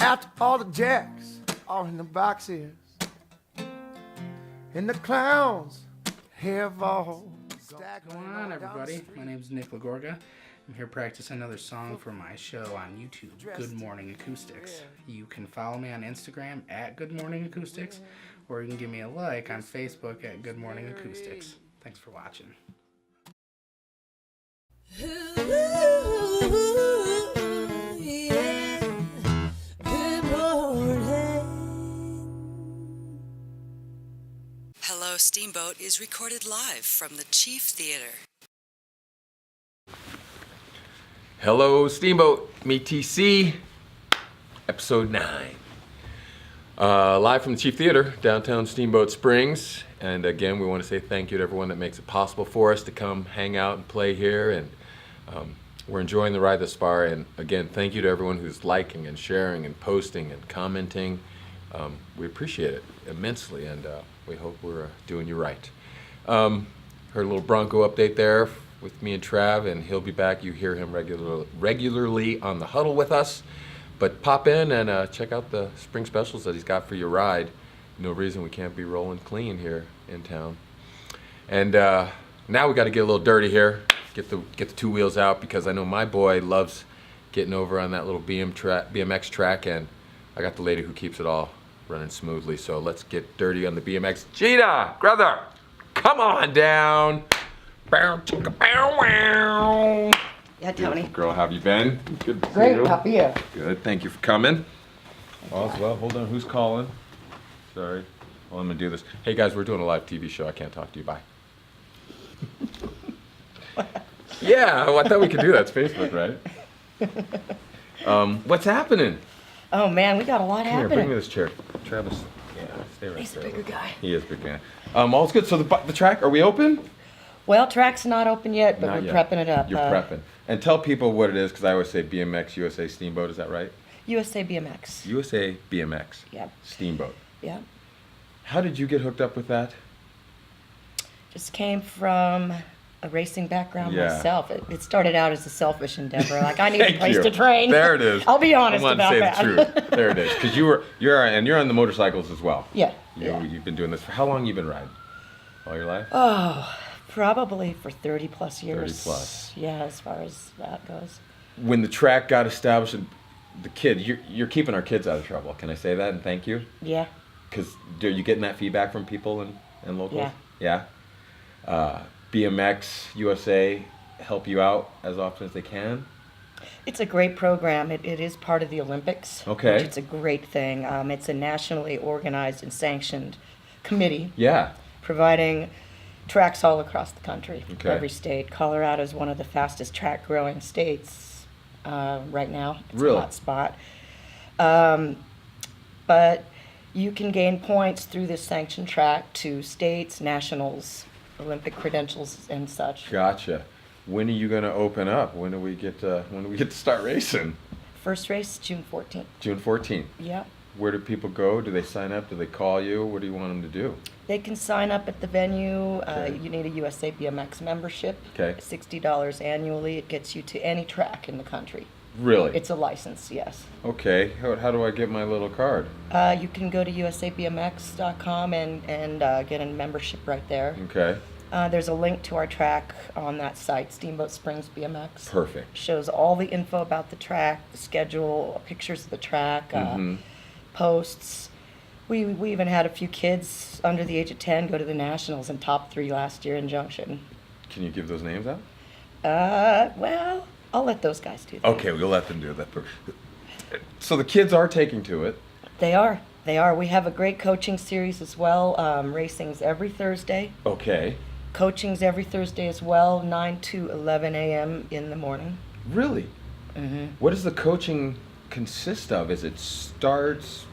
After all the jacks are in the boxes, and the clowns have all What's going on, everybody? My name's Nick Lagorga. I'm here practicing another song for my show on YouTube, Good Morning Acoustics. You can follow me on Instagram at Good Morning Acoustics, or you can give me a like on Facebook at Good Morning Acoustics. Thanks for watching. Hello, Steamboat is recorded live from the Chief Theater. Hello, Steamboat. Me TC, episode 9. Live from the Chief Theater, downtown Steamboat Springs. And again, we want to say thank you to everyone that makes it possible for us to come hang out and play here. And we're enjoying the ride thus far. And again, thank you to everyone who's liking and sharing and posting and commenting. We appreciate it immensely, and we hope we're doing you right. Heard a little Bronco update there with me and Trav, and he'll be back. You hear him regularly on the huddle with us. But pop in and check out the spring specials that he's got for your ride. No reason we can't be rolling clean here in town. And now we got to get a little dirty here. Get the two wheels out, because I know my boy loves getting over on that little BMX track, and I got the lady who keeps it all running smoothly. So let's get dirty on the BMX. Gina, brother, come on down. Bow, chicka, bow, wow. Yeah, Tony. Beautiful girl, how have you been? Good to see Great, you. how are you? Good, thank you for coming. All's well, hold on, who's calling? Sorry. Well, I'm gonna do this. Hey guys, we're doing a live TV show. I can't talk to you, bye. Yeah, well, I thought we could do that. It's Facebook, right? What's happening? Oh man, we got a lot Here, bring happening. me this chair. Travis, yeah, stay right He's a there. bigger guy. He is a big guy. All's good. So the track, are we open? Well, track's not open yet, but Not we're yet. prepping it up. You're prepping. And tell people what it is, because I always say BMX USA Steamboat. Is that right? USA BMX. USA BMX. Yep. Steamboat. Yeah. How did you get hooked up with that? Just came from a racing background Yeah. myself. It started out as a selfish endeavor. Like, I need a Thank place you. to train. There it is. I'll be honest I about want that. to say the truth. There it is. Because you're on the motorcycles as well. Yeah. You've been doing this for how long? You've been riding? All your life? Oh, probably for 30 plus years. 30 plus. Yeah, as far as that goes. When the track got established, the kid, you're keeping our kids out of trouble. Can I say that and thank you? Yeah. Because are you getting that feedback from people and locals? Yeah. Yeah. BMX USA help you out as often as they can? It's a great program. It is part of the Olympics. Okay. Which it's a great thing. It's a nationally organized and sanctioned committee Yeah. providing tracks all across the country, Okay. every state. Colorado is one of the fastest track growing states right now. It's Really? a hot spot. But you can gain points through this sanctioned track to states, nationals, Olympic credentials, and such. Gotcha. When are you going to open up? When do we get to start racing? First race, June 14th. June 14th. Yep. Where do people go? Do they sign up? Do they call you? What do you want them to do? They can sign up at the venue. Okay. You need a USA BMX membership. Okay. $60 annually. It gets you to any track in the country. Really? It's a license, yes. Okay. How do I get my little card? You can go to usabmx.com and get a membership right there. Okay. There's a link to our track on that site, Steamboat Springs BMX. Perfect. Shows all the info about the track, the schedule, pictures of the track, posts. We even had a few kids under the age of 10 go to the Nationals in top 3 last year in Junction. Can you give those names out? Well, I'll let those guys do that. Okay, we'll let them do that. So the kids are taking to it. They are. We have a great coaching series as well. Racing's every Thursday. Okay. Coaching's every Thursday as well, 9 to 11 a.m. in the morning. Really? Mm-hmm. What does the coaching consist of? Is it starts,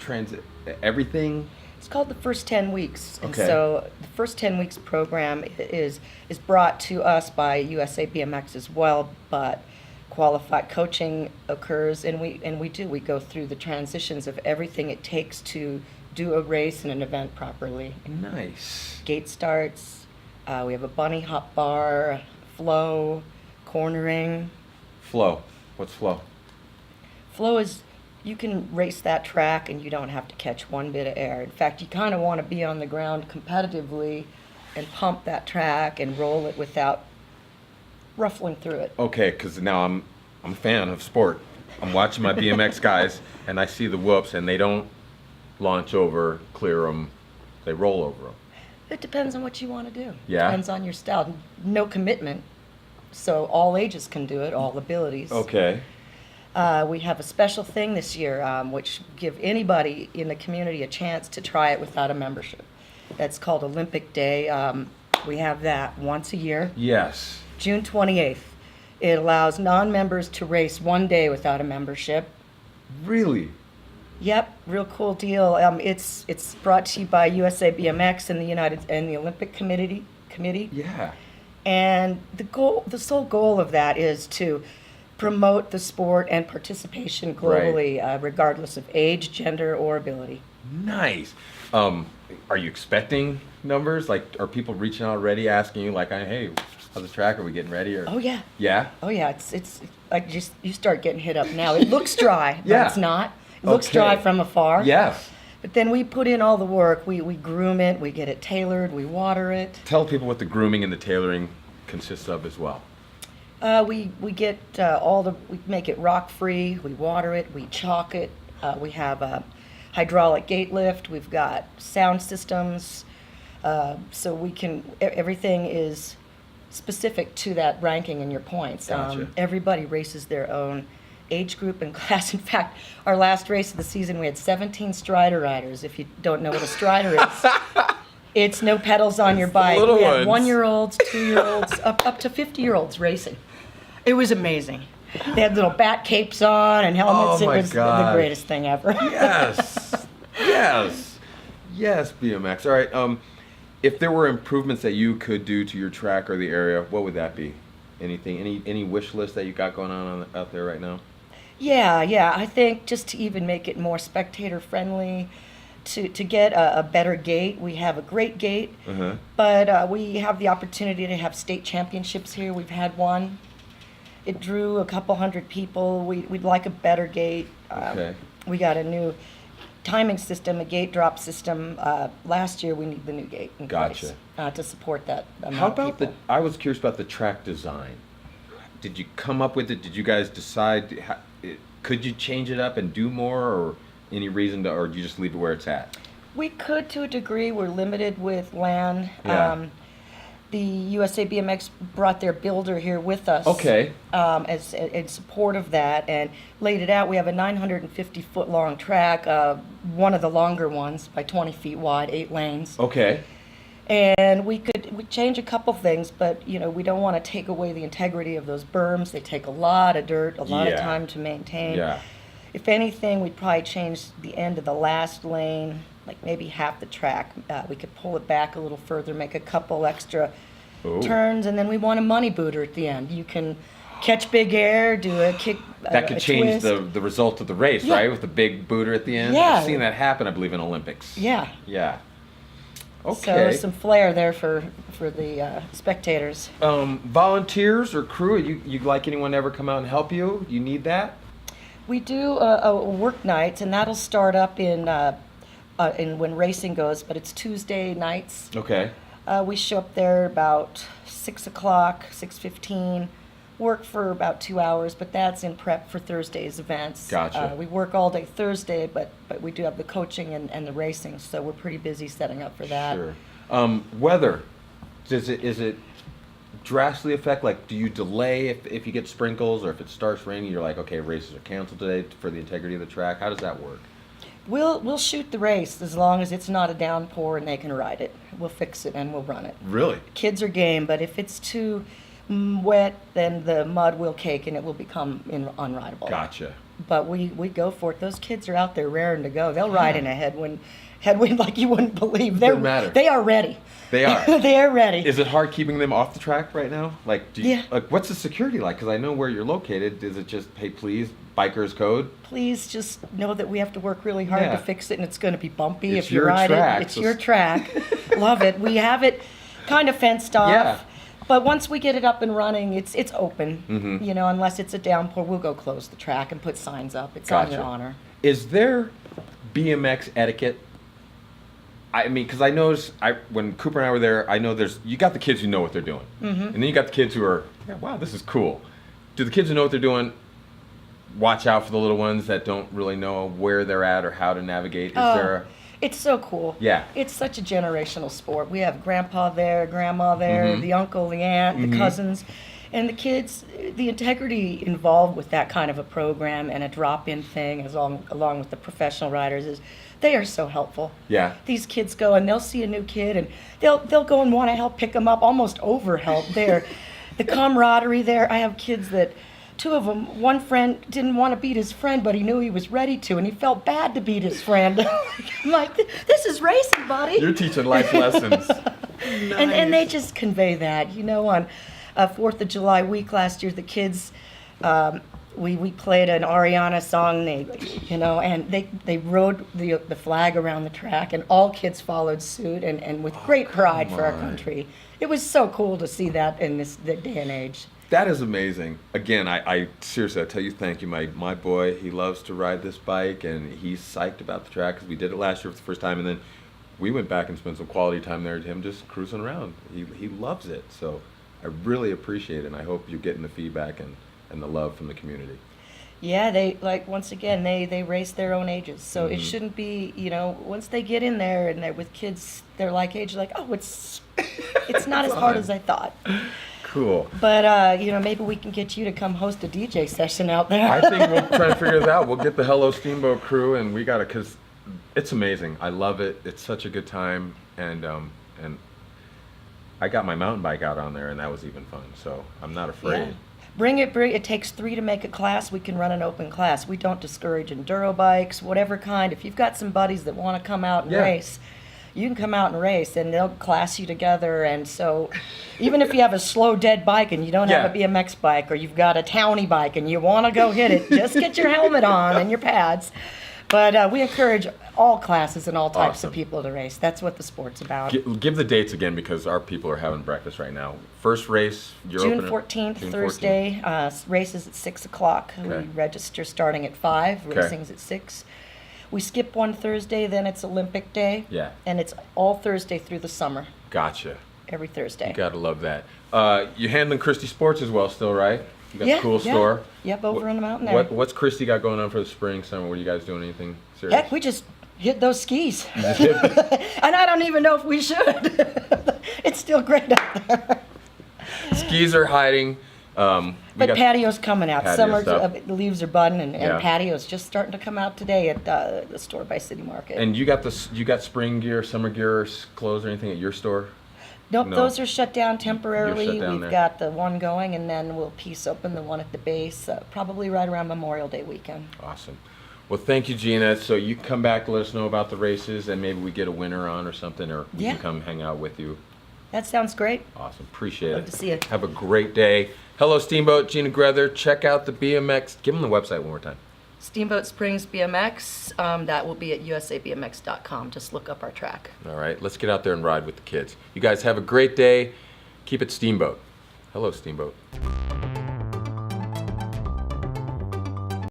transit, everything? It's called the First 10 Weeks. And Okay. so the First 10 Weeks program is brought to us by USA BMX as well, but qualified coaching occurs, and we go through the transitions of everything it takes to do a race and an event properly. Nice. Gate starts, we have a bunny hop bar, flow, cornering. Flow. What's flow? Flow is you can race that track and you don't have to catch one bit of air. In fact, you kind of want to be on the ground competitively and pump that track and roll it without ruffling through it. Okay, because now I'm a fan of sport. I'm watching my BMX guys, and I see the whoops, and they don't launch over, clear them, they roll over them. It depends on what you want to do. Yeah? Depends on your style. No commitment, so all ages can do it, all abilities. Okay. We have a special thing this year, which give anybody in the community a chance to try it without a membership. That's called Olympic Day. We have that once a year, Yes. June 28th. It allows non-members to race one day without a membership. Really? Yep, real cool deal. It's brought to you by USA BMX and the Olympic Committee. Yeah. And the sole goal of that is to promote the sport and participation globally, regardless of age, gender, or ability. Nice. Are you expecting numbers? Like, are people reaching out already, asking you, like, hey, how's the track? Are we getting ready? Or Oh yeah. yeah. Oh yeah. It's like you start getting hit up now. It looks dry, but Yeah. it's not. It looks Okay. dry from afar. Yes. But then we put in all the work. We groom it. We get it tailored. We water it. Tell people what the grooming and the tailoring consists of as well. We get we make it rock free. We water it. We chalk it. We have a hydraulic gate lift. We've got sound systems. So we can everything is specific to that ranking and your points. Gotcha. Everybody races their own age group and class. In fact, our last race of the season, we had 17 Strider riders. If you don't know what a Strider is, it's no pedals on your the bike. little We had ones. 1-year-olds, 2-year-olds, up to 50-years racing. It was amazing. They had little bat capes on and helmets. Oh my It was God. the greatest thing ever. Yes. Yes. Yes, BMX. All right. If there were improvements that you could do to your track or the area, what would that be? Anything? Any wish list that you got going on out there right now? Yeah. I think just to even make it more spectator friendly, to get a better gate. We have a great gate, but we have the opportunity to have state championships here. We've had one. It drew a couple hundred people. We'd like a better gate. Okay. We got a new timing system, a gate drop system. Last year, we need the new gate in Gotcha. place to support that amount How of about people. I was curious about the track design. Did you come up with it? Did you guys decide? Could you change it up and do more, or any reason to, or do you just leave it where it's at? We could to a degree. We're limited with land. Yeah. The USA BMX brought their builder here with us. Okay. As in support of that, and laid it out. We have a 950-foot long track, one of the longer ones by 20 feet wide, 8 lanes. Okay. And we change a couple things, but we don't want to take away the integrity of those berms. They take a lot of dirt, a lot of Yeah. time to maintain. Yeah. If anything, we'd probably change the end of the last lane, like maybe half the track. We could pull it back a little further, make a couple extra Ooh. turns, and then we want a money booter at the end. You can catch big air, do a kick, That could a change twist. the result of the race, Yeah. right? With the big booter at the end. Yeah. I've seen that happen, I believe, in Olympics. Yeah. Yeah. So Okay. some flair there for the spectators. Volunteers or crew, you like anyone to ever come out and help you? You need that? We do a work nights, and that'll start up in when racing goes, but it's Tuesday nights. Okay. We show up there about 6 o'clock, 6:15, work for about 2 hours, but that's in prep for Thursday's events. Gotcha. We work all day Thursday, but we do have the coaching and the racing, so we're pretty busy setting up for that. Sure. Weather, is it drastically affect, like, do you delay if you get sprinkles, or if it starts raining, you're like, okay, races are canceled today for the integrity of the track? How does that work? We'll shoot the race as long as it's not a downpour and they can ride it. We'll fix it and we'll run it. Really? Kids are game, but if it's too wet, then the mud will cake and it will become unrideable. Gotcha. But we go for it. Those kids are out there raring to go. They'll ride in a headwind like you wouldn't believe. Doesn't matter. They are ready. They are. They are ready. Is it hard keeping them off the track right now? Like, Yeah. Like, what's the security like? Because I know where you're located. Is it just, hey, please, bikers code? Please just know that we have to work really hard Yeah. to fix it, and it's going to be bumpy It's if you your ride track, it. It's so your track. Love it. We have it kind of fenced off. Yeah. But once we get it up and running, it's open. Mhm. Unless it's a downpour, we'll go close the track and put signs up. It's on your Gotcha. honor. Is there BMX etiquette? I mean, because I noticed when Cooper and I were there, I know you got the kids who know what they're doing, and then you got the kids who are, yeah, wow, this is cool. Do the kids who know what they're doing watch out for the little ones that don't really know where they're at or how to navigate? Is there It's so cool. Yeah. It's such a generational sport. We have grandpa there, grandma there, the uncle, the aunt, the cousins, and the kids. The integrity involved with that kind of a program and a drop-in thing, along with the professional riders, is they are so helpful. Yeah. These kids go and they'll see a new kid and they'll go and want to help pick them up, almost over help there. The camaraderie there. I have kids that. Two of them, one friend didn't want to beat his friend, but he knew he was ready to, and he felt bad to beat his friend. I'm like, this is racing, buddy. You're teaching life lessons. And they just convey that. You know, on 4th of July week last year, the kids, we played an Ariana song, and they rode the flag around the track, and all kids followed suit, and with great pride for our country. It was so cool to see that in this day and age. That is amazing. Again, I seriously, I tell you, thank you. My boy, he loves to ride this bike, and he's psyched about the track because we did it last year for the first time, and then we went back and spent some quality time there to him just cruising around. He loves it, so I really appreciate it, and I hope you're getting the feedback and the love from the community. Yeah, they once again they race their own ages, so it shouldn't be, once they get in there and they're with kids their like age, like, oh, it's not as hard as I thought. Cool. But maybe we can get you to come host a DJ session out there. I think we'll try to figure this out. We'll get the Hello Steamboat crew, and we got it because it's amazing. I love it. It's such a good time, and I got my mountain bike out on there, and that was even fun. So I'm not afraid. Yeah. Bring it. It takes 3 to make a class. We can run an open class. We don't discourage enduro bikes, whatever kind. If you've got some buddies that want to come out and race, you can come out and race, and they'll class you together. And so even if you have a slow, dead bike and you don't have a BMX bike, or you've got a townie bike and you want to go hit it, just get your helmet on and your pads. But we encourage all classes and all types of people to race. That's what the sport's about. Give the dates again, because our people are having breakfast right now. First race, June 14th, Thursday. Races at 6 o'clock. Okay. We register starting at 5. Okay. Racing's at 6. We skip one Thursday, then it's Olympic Day. Yeah. And it's all Thursday through the summer. Gotcha. Every Thursday. You gotta love that. You're handling Christie Sports as well still, right? You got the cool yeah. store. Yep, over on the mountain there. What's Christie got going on for the spring, summer? What are you guys doing? Anything serious? Heck, we just hit those skis. And I don't even know if we should. It's still great out there. Skis are hiding. But patio's coming out. Patio Summer, stuff. the leaves are budding, and Yeah. patio's just starting to come out today at the store by City Market. And you got spring gear, summer gear, clothes, or anything at your store? Nope, No. those are shut down temporarily. You're shut down We've there. got the one going, and then we'll piece open the one at the base, probably right around Memorial Day weekend. Awesome. Well, thank you, Gina. So you come back, let us know about the races, and maybe we get a winner on or something, or we can come hang out with you. That sounds great. Awesome. Appreciate it. Love to see you. Have a great day. Hello, Steamboat. Gina Grether. Check out the BMX. Give them the website one more time. Steamboat Springs BMX, that will be at usabmx.com. Just look up our track. All right. Let's get out there and ride with the kids. You guys have a great day. Keep it Steamboat. Hello, Steamboat.